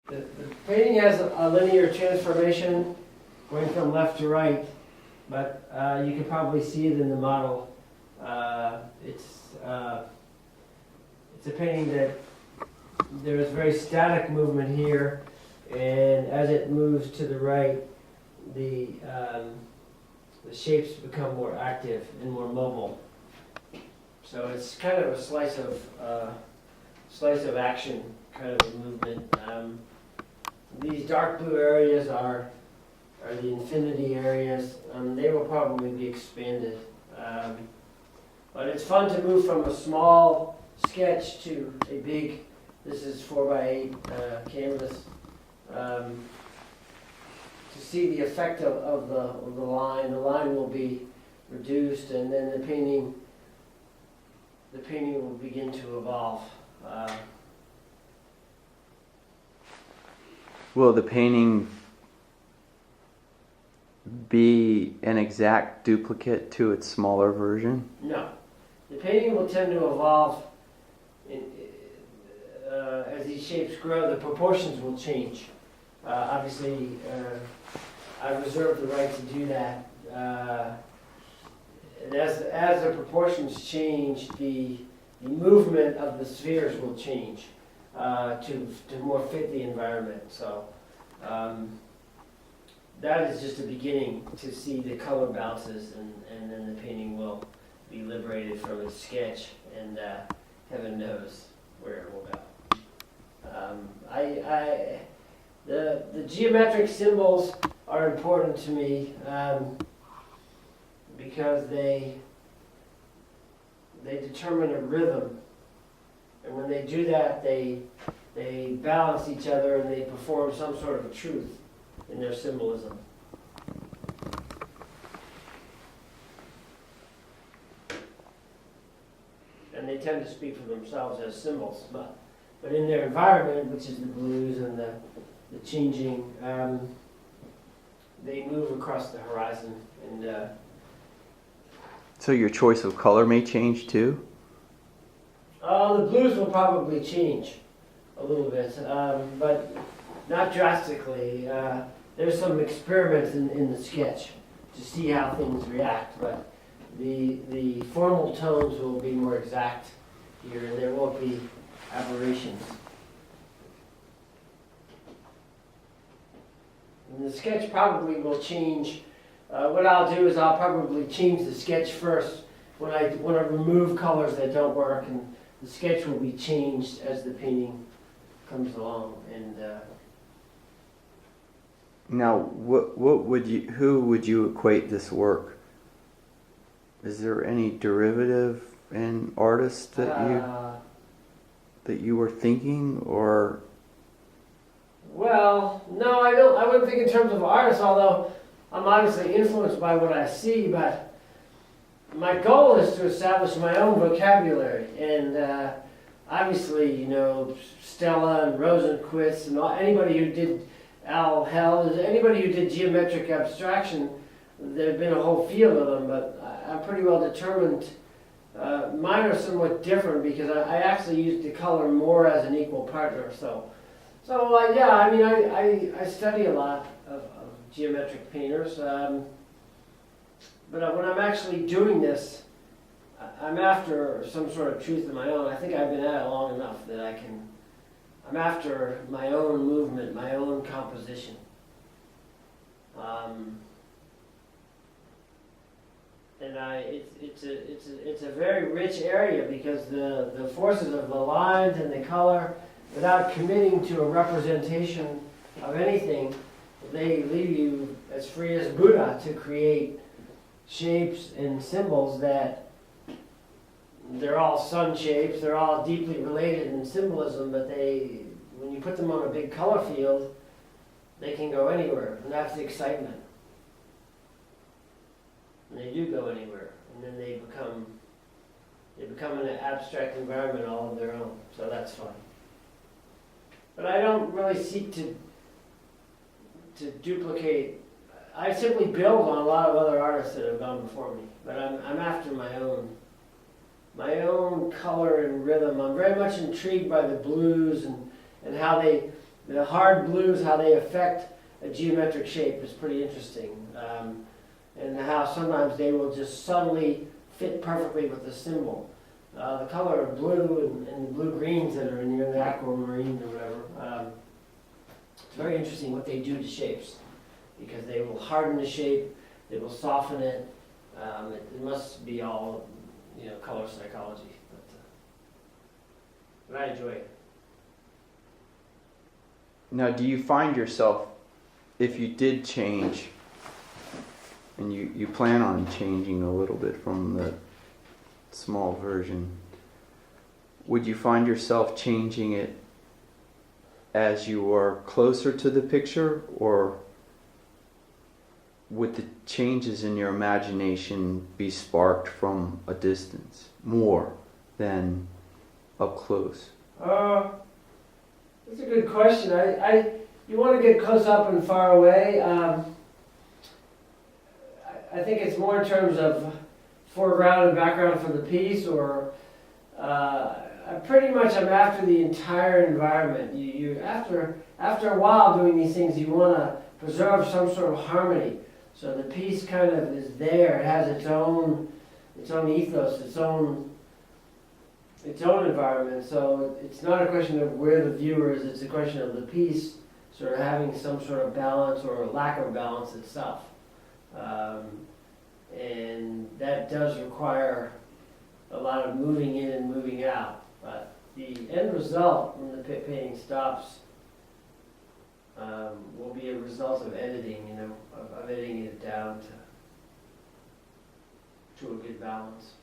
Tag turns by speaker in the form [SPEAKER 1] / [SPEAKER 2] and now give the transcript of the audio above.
[SPEAKER 1] The painting has a linear transformation going from left to right, but you can probably see it in the model. It's a painting that there is very static movement here, and as it moves to the right, the shapes become more active and more mobile. So it's kind of a slice of action kind of a movement. These dark blue areas are the infinity areas. They will probably be expanded. But it's fun to move from a small sketch to a big, this is 4x8 canvas, to see the effect of the line. The line will be reduced, and then the painting will begin to evolve.
[SPEAKER 2] Will the painting be an exact duplicate to its smaller version?
[SPEAKER 1] No. The painting will tend to evolve as these shapes grow. The proportions will change. Obviously, I've reserved the right to do that. And as the proportions change, the movement of the spheres will change to more fit the environment. So that is just a beginning to see the color bounces, and then the painting will be liberated from its sketch, and heaven knows where it will go. The geometric symbols are important to me because they determine a rhythm, and when they do that, they balance each other and they perform some sort of a truth in their symbolism. And they tend to speak for themselves as symbols, but in their environment, which is the blues and the changing, they move across the horizon. And
[SPEAKER 2] so your choice of color may change too?
[SPEAKER 1] the blues will probably change a little bit, but not drastically. There's some experiments in the sketch to see how things react, but the formal tones will be more exact here, and there won't be aberrations. And the sketch probably will change. What I'll do is I'll probably change the sketch first when I remove colors that don't work, and the sketch will be changed as the painting comes along. And
[SPEAKER 2] now, who would you equate this work? Is there any derivative in artists that you were thinking, or?
[SPEAKER 1] Well, no, I don't. I wouldn't think in terms of artists, although I'm obviously influenced by what I see. But my goal is to establish my own vocabulary, and obviously, Stella and Rosenquist and anybody who did Al Hell, anybody who did geometric abstraction. There's been a whole field of them, but I'm pretty well determined. Mine are somewhat different because I actually use the color more as an equal partner. So yeah, I mean, I study a lot of geometric painters, but when I'm actually doing this, I'm after some sort of truth of my own. I think I've been at it long enough that I'm after my own movement, my own composition. And it's a very rich area because the forces of the lines and the color, without committing to a representation of anything, they leave you as free as Buddha to create shapes and symbols that they're all sun shapes, they're all deeply related in symbolism, but when you put them on a big color field, they can go anywhere, and that's the excitement. And they do go anywhere, and then they become an abstract environment all of their own, so that's fun. But I don't really seek to duplicate. I simply build on a lot of other artists that have gone before me, but I'm after my own color and rhythm. I'm very much intrigued by the blues and how they The hard blues, how they affect a geometric shape is pretty interesting. And how sometimes they will just subtly fit perfectly with the symbol. The color of blue and the blue-greens that are in the aquamarine or whatever, it's very interesting what they do to shapes, because they will harden the shape, they will soften it. It must be all, color psychology, but I enjoy it.
[SPEAKER 2] Now, do you find yourself, if you did change, and you plan on changing a little bit from the small version, would you find yourself changing it as you are closer to the picture, or would the changes in your imagination be sparked from a distance more than up close?
[SPEAKER 1] That's a good question. You want to get close up and far away. I think it's more in terms of foreground and background for the piece, or pretty much I'm after the entire environment. You after a while doing these things, you want to preserve some sort of harmony. So the piece kind of is there. It has its own ethos, its own environment. So it's not a question of where the viewer is. It's a question of the piece sort of having some sort of balance or lack of balance itself. And that does require a lot of moving in and moving out. But the end result, when the painting stops, will be a result of editing, of editing it down to a good balance.